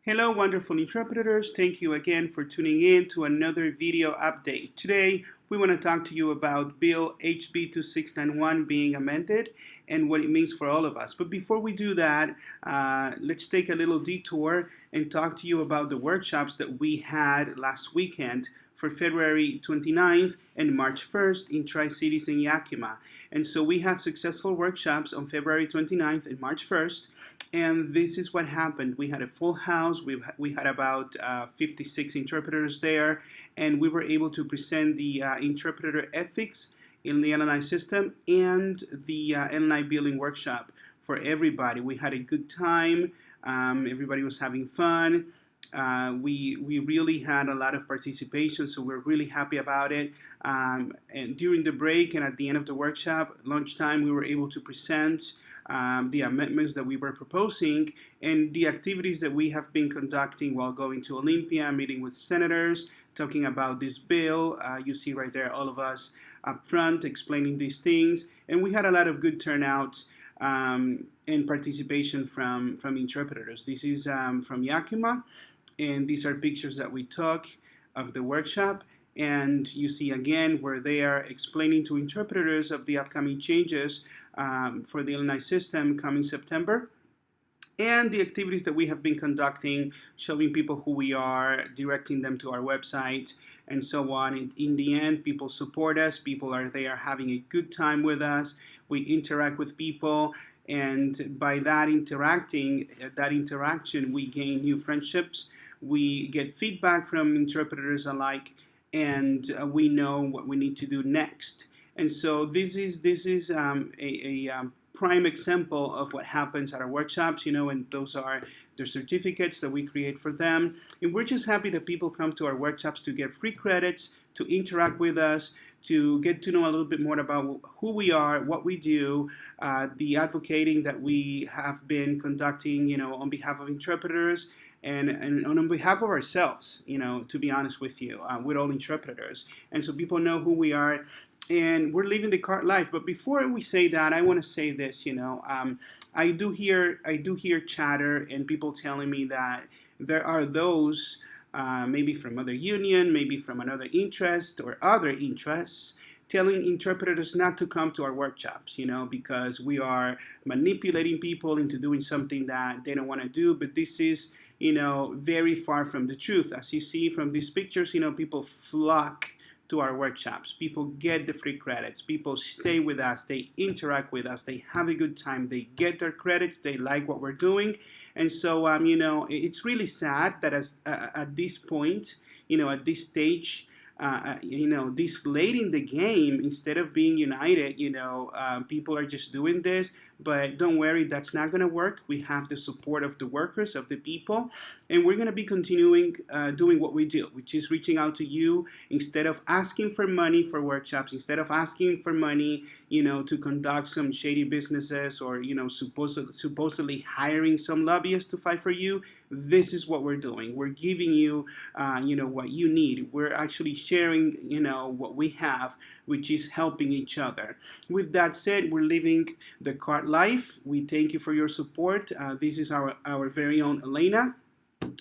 Hello, wonderful interpreters. Thank you again for tuning in to another video update. Today, we want to talk to you about Bill HB 2691 being amended and what it means for all of us. But before we do that, let's take a little detour and talk to you about the workshops that we had last weekend for February 29th and March 1st in Tri-Cities and Yakima. And so we had successful workshops on February 29th and March 1st. And this is what happened. We had a full house. We had about 56 interpreters there, and we were able to present the interpreter ethics in the LNI system and the LNI billing workshop for everybody. We had a good time. Everybody was having fun. We really had a lot of participation, so we're really happy about it. And during the break and at the end of the workshop, lunchtime, we were able to present the amendments that we were proposing and the activities that we have been conducting while going to Olympia, meeting with senators, talking about this bill. You see right there all of us up front explaining these things, and we had a lot of good turnout and participation from interpreters. This is from Yakima, and these are pictures that we took of the workshop. And you see again where they are explaining to interpreters of the upcoming changes for the LNI system coming September, and the activities that we have been conducting, showing people who we are, directing them to our website, and so on. In the end, people support us. People are there having a good time with us. We interact with people, and by that interaction, we gain new friendships. We get feedback from interpreters alike, and we know what we need to do next. And so this is a prime example of what happens at our workshops, and those are the certificates that we create for them. And we're just happy that people come to our workshops to get free credits, to interact with us, to get to know a little bit more about who we are, what we do, the advocating that we have been conducting, on behalf of interpreters, and on behalf of ourselves, to be honest with you, we're all interpreters. And so people know who we are, and we're living the CART life. But before we say that, I want to say this, I do hear chatter and people telling me that there are those, maybe from other union, maybe from another interest or other interests, telling interpreters not to come to our workshops, because we are manipulating people into doing something that they don't want to do. But this is, very far from the truth. As you see from these pictures, people flock to our workshops. People get the free credits. People stay with us. They interact with us. They have a good time. They get their credits. They like what we're doing. And so, it's really sad that at this point, at this stage, this late in the game, instead of being united, people are just doing this. But don't worry, that's not going to work. We have the support of the workers, of the people, and we're going to be continuing doing what we do, which is reaching out to you instead of asking for money for workshops, instead of asking for money, to conduct some shady businesses or, supposedly hiring some lobbyists to fight for you. This is what we're doing. We're giving you, what you need. We're actually sharing, what we have, which is helping each other. With that said, we're living the CART life. We thank you for your support. This is our very own Elena,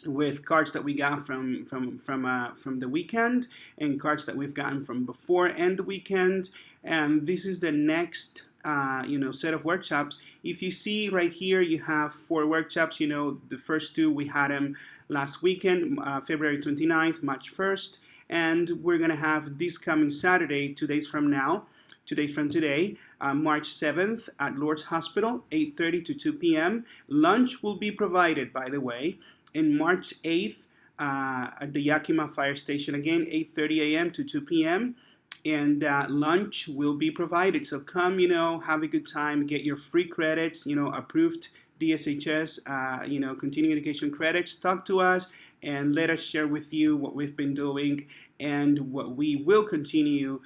with cards that we got from the weekend and cards that we've gotten from before and the weekend. And this is the next set of workshops. If you see right here, you have 4 workshops. The first 2 we had them last weekend, February 29th, March 1st, and we're gonna have this coming Saturday, 2 days from today, March 7th at Lourdes Hospital, 8:30 to 2 p.m. Lunch will be provided, by the way. And March 8th at the Yakima Fire Station, again, 8:30 a.m. to 2 p.m. And lunch will be provided. So come, have a good time, get your free credits, approved DSHS, continuing education credits. Talk to us and let us share with you what we've been doing and what we will continue,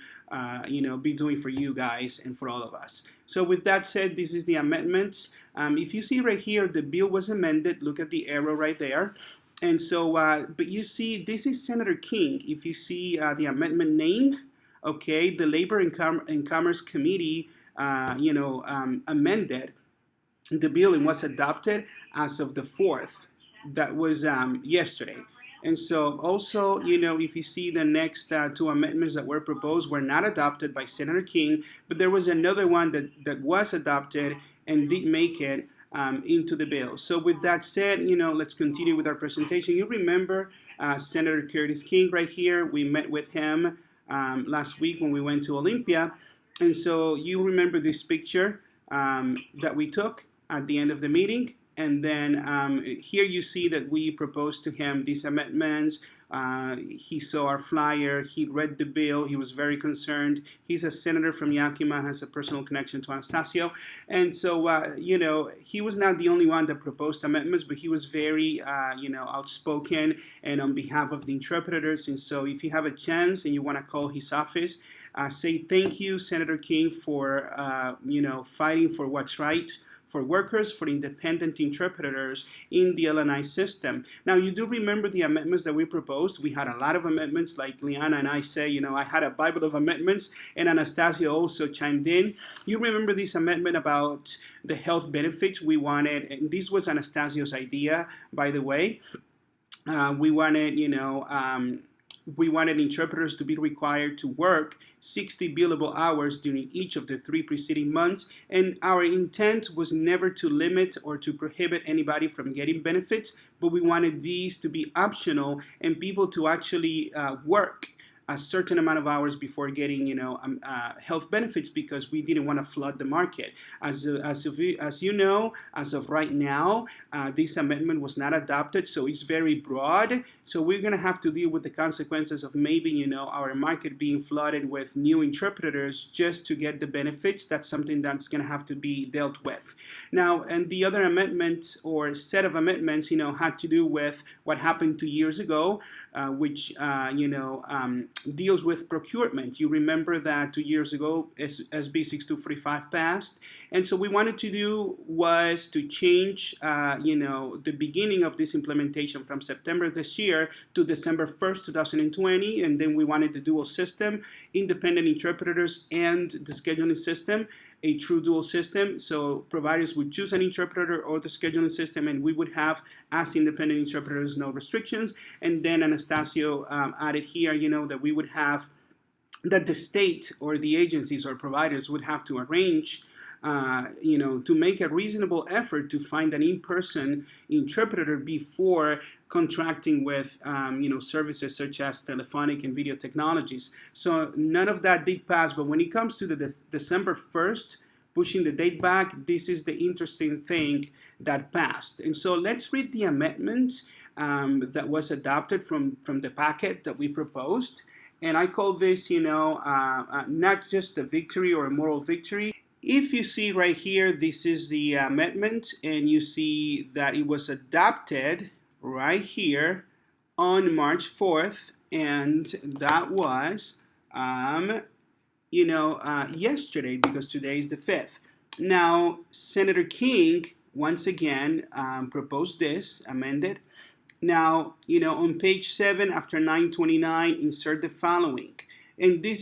be doing for you guys and for all of us. So with that said, this is the amendments. If you see right here, the bill was amended. Look at the arrow right there. And so, but you see, this is Senator King. If you see the amendment name, okay, the Labor and Commerce Committee, amended the bill and was adopted as of the 4th. that was yesterday. And so also, if you see the next two amendments that were proposed were not adopted by Senator King, but there was another one that was adopted and did make it into the bill. So with that said, let's continue with our presentation. You remember Senator Curtis King right here. We met with him last week when we went to Olympia. And so you remember this picture that we took at the end of the meeting. And then here you see that we proposed to him these amendments. He saw our flyer. He read the bill. He was very concerned. He's a senator from Yakima, has a personal connection to Anastasio. And so, he was not the only one that proposed amendments, but he was very, outspoken and on behalf of the interpreters. And so if you have a chance and you want to call his office, say thank you, Senator King, for, fighting for what's right for workers, for independent interpreters in the LNI system. Now, you do remember the amendments that we proposed. We had a lot of amendments, like Liana and I say, I had a Bible of amendments, and Anastasia also chimed in. You remember this amendment about the health benefits we wanted, and this was Anastasia's idea, by the way. We wanted interpreters to be required to work 60 billable hours during each of the 3 preceding months, and our intent was never to limit or to prohibit anybody from getting benefits, but we wanted these to be optional and people to actually work a certain amount of hours before getting, health benefits, because we didn't want to flood the market. As you know, as of right now, this amendment was not adopted, so it's very broad. So we're going to have to deal with the consequences of maybe, our market being flooded with new interpreters just to get the benefits. That's something that's going to have to be dealt with. Now, and the other amendment or set of amendments, had to do with what happened 2 years ago, which, deals with procurement. You remember that 2 years ago, SB 6245 passed. And so we wanted to do was to change, the beginning of this implementation from September this year to December 1st, 2020. And then we wanted the dual system, independent interpreters and the scheduling system, a true dual system. So providers would choose an interpreter or the scheduling system, and we would have, as independent interpreters, no restrictions. And then Anastasio added here, that we would have, that the state or the agencies or providers would have to arrange, to make a reasonable effort to find an in-person interpreter before contracting with, services such as telephonic and video technologies. So none of that did pass, but when it comes to the December 1st, pushing the date back, this is the interesting thing that passed. And so let's read the amendment that was adopted from the packet that we proposed. And I call this, not just a victory or a moral victory. If you see right here, this is the amendment, and you see that it was adopted right here on March 4th, and that was, yesterday, because today is the 5th. Now, Senator King, once again, proposed this, amended. Now, on page 7, after 929, insert the following. And this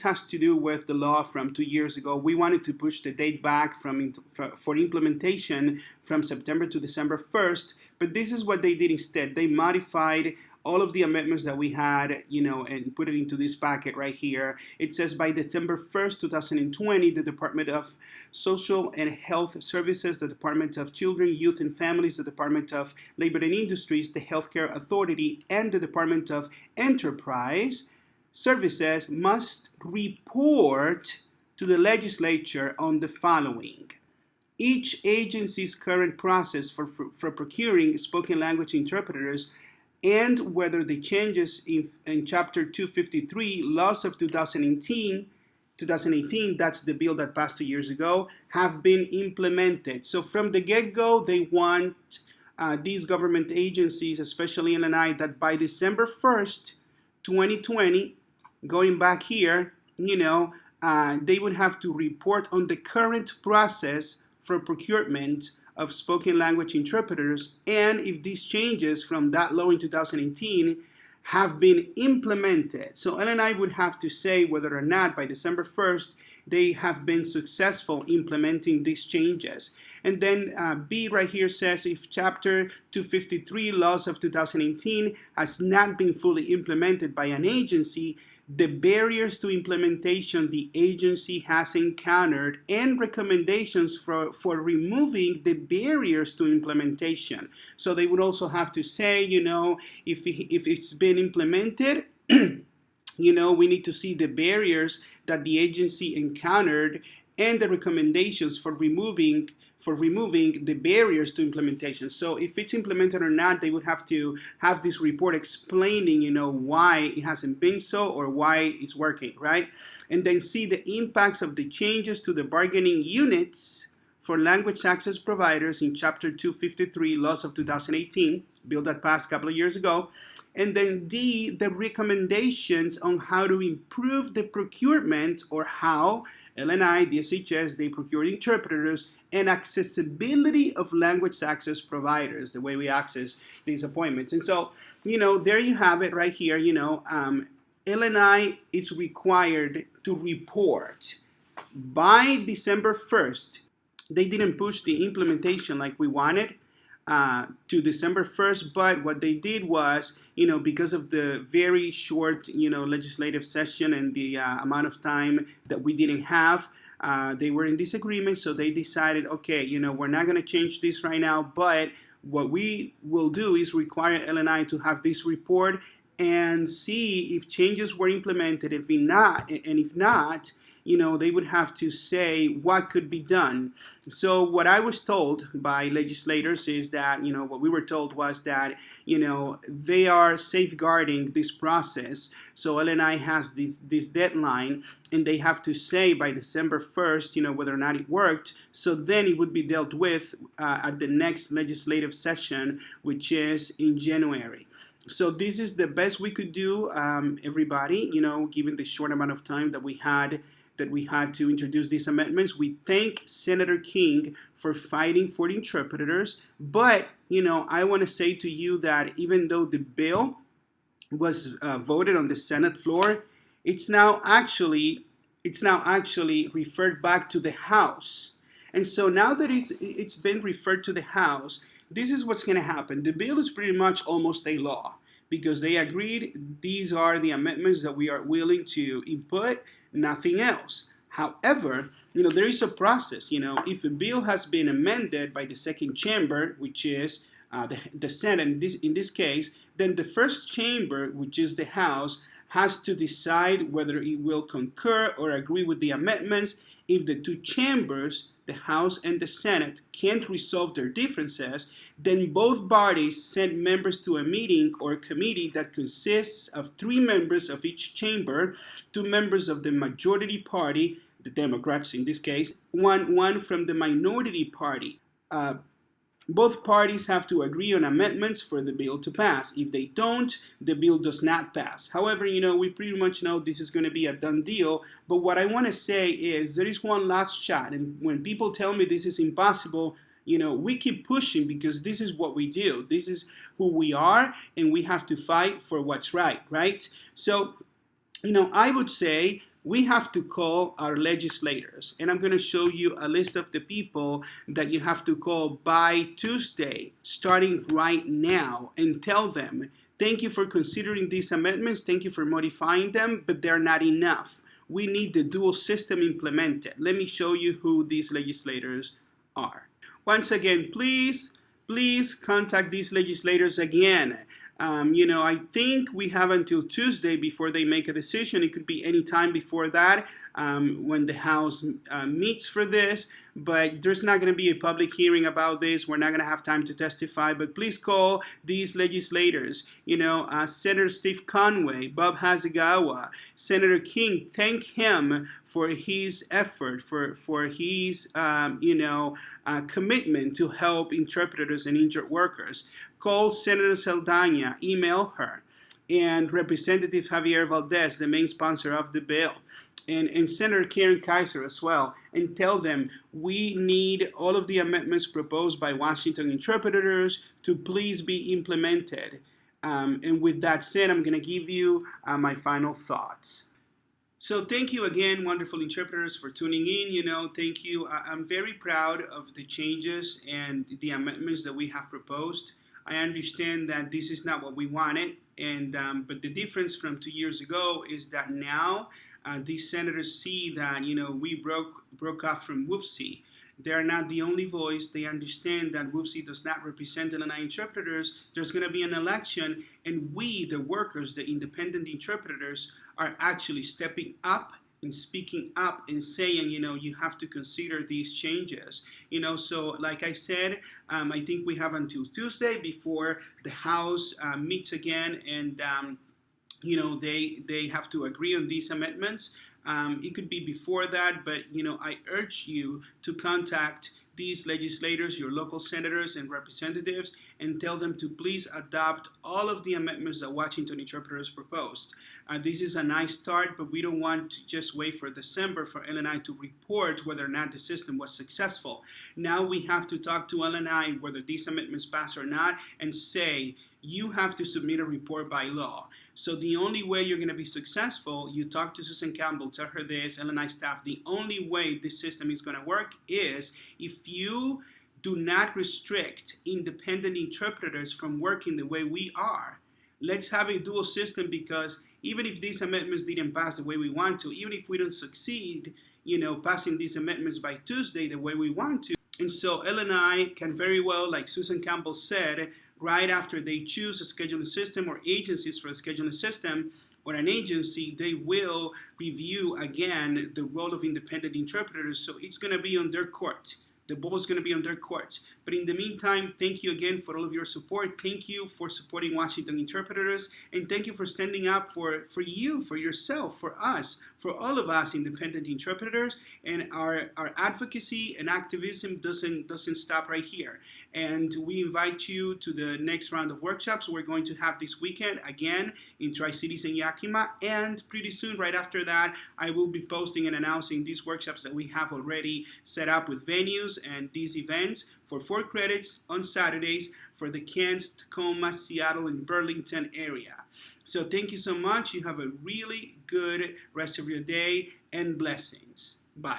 has to do with the law from 2 years ago. We wanted to push the date back for implementation from September to December 1st, but this is what they did instead. They modified all of the amendments that we had, and put it into this packet right here. It says by December 1st, 2020, the Department of Social and Health Services, the Department of Children, Youth and Families, the Department of Labor and Industries, the Healthcare Authority, and the Department of Enterprise Services must report to the legislature on the following. Each agency's current process for procuring spoken language interpreters, and whether the changes in Chapter 253, laws of 2018, that's the bill that passed 2 years ago, have been implemented. So from the get-go, they want these government agencies, especially LNI, that by December 1st, 2020, going back here, they would have to report on the current process for procurement of spoken language interpreters, and if these changes from that law in 2018 have been implemented. So LNI would have to say whether or not by December 1st they have been successful implementing these changes. And then B right here says if Chapter 253 laws of 2018 has not been fully implemented by an agency, the barriers to implementation the agency has encountered and recommendations for removing the barriers to implementation. So they would also have to say, if it's been implemented, we need to see the barriers that the agency encountered and the recommendations for removing the barriers to implementation. So if it's implemented or not, they would have to have this report explaining, why it hasn't been so or why it's working, right? And then see the impacts of the changes to the bargaining units for language access providers in Chapter 253, Laws of 2018, bill that passed a couple of years ago. And then D, the recommendations on how to improve the procurement or how LNI, DSHS, they procure interpreters and accessibility of language access providers, the way we access these appointments. And so, there you have it right here. LNI is required to report by December 1st. They didn't push the implementation like we wanted to December 1st, but what they did was, because of the very short, legislative session and the amount of time that we didn't have, they were in disagreement, so they decided, okay, we're not going to change this right now, but what we will do is require LNI to have this report and see if changes were implemented. If not, they would have to say what could be done. So what I was told by legislators is that, what we were told was that, they are safeguarding this process. So LNI has this deadline, and they have to say by December 1st, whether or not it worked. So then it would be dealt with at the next legislative session, which is in January. So this is the best we could do, everybody, given the short amount of time that we had to introduce these amendments. We thank Senator King for fighting for the interpreters. But, I want to say to you that even though the bill was voted on the Senate floor, it's now actually referred back to the House. And so now that it's been referred to the House, this is what's going to happen. The bill is pretty much almost a law because they agreed these are the amendments that we are willing to input, nothing else. However, there is a process. If a bill has been amended by the second chamber, which is the Senate in this case, then the first chamber, which is the House, has to decide whether it will concur or agree with the amendments. If the two chambers, the House and the Senate, can't resolve their differences, then both bodies send members to a meeting or committee that consists of 3 members of each chamber, 2 members of the majority party, the Democrats in this case, one from the minority party. Both parties have to agree on amendments for the bill to pass. If they don't, the bill does not pass. However, we pretty much know this is going to be a done deal. But what I want to say is there is one last shot. And when people tell me this is impossible, we keep pushing because this is what we do. This is who we are, and we have to fight for what's right, right? So, I would say we have to call our legislators. And I'm going to show you a list of the people that you have to call by Tuesday, starting right now, and tell them, thank you for considering these amendments. Thank you for modifying them, but they're not enough. We need the dual system implemented. Let me show you who these legislators are. Once again, please contact these legislators again. I think we have until Tuesday before they make a decision. It could be any time before that when the House meets for this. But there's not going to be a public hearing about this. We're not going to have time to testify. But please call these legislators. Senator Steve Conway, Bob Hasegawa, Senator King. Thank him for his effort, for his commitment to help interpreters and injured workers. Call Senator Saldana, email her, and Representative Javier Valdez, the main sponsor of the bill, and Senator Karen Kaiser as well, and tell them we need all of the amendments proposed by Washington interpreters to please be implemented. And with that said, I'm going to give you my final thoughts. So thank you again, wonderful interpreters, for tuning in. Thank you. I'm very proud of the changes and the amendments that we have proposed. I understand that this is not what we wanted, and but the difference from 2 years ago is that now these senators see that we broke off from WFSE. They are not the only voice. They understand that WFSE does not represent Illini interpreters. There's going to be an election, and we, the workers, the independent interpreters, are actually stepping up and speaking up and saying, you have to consider these changes. So like I said, I think we have until Tuesday before the House meets again, and they have to agree on these amendments. It could be before that, but I urge you to contact these legislators, your local senators and representatives, and tell them to please adopt all of the amendments that Washington interpreters proposed. This is a nice start, but we don't want to just wait for December for LNI to report whether or not the system was successful. Now we have to talk to LNI whether these amendments pass or not, and say, you have to submit a report by law. So the only way you're going to be successful, you talk to Susan Campbell, tell her this, LNI staff, the only way this system is going to work is if you do not restrict independent interpreters from working the way we are. Let's have a dual system, because even if these amendments didn't pass the way we want to, even if we don't succeed, passing these amendments by Tuesday the way we want to, and so LNI can very well, like Susan Campbell said, right after they choose a scheduling system or agencies for a scheduling system or an agency, they will review again the role of independent interpreters. So it's going to be on their court. The ball is going to be on their courts. But in the meantime, thank you again for all of your support. Thank you for supporting Washington interpreters. And thank you for standing up for you, for yourself, for us, for all of us independent interpreters. And our advocacy and activism doesn't stop right here. And we invite you to the next round of workshops we're going to have this weekend, again, in Tri-Cities and Yakima. And pretty soon, right after that, I will be posting and announcing these workshops that we have already set up with venues and these events for 4 credits on Saturdays for the Kent, Tacoma, Seattle, and Burlington area. So thank you so much. You have a really good rest of your day, and blessings. Bye.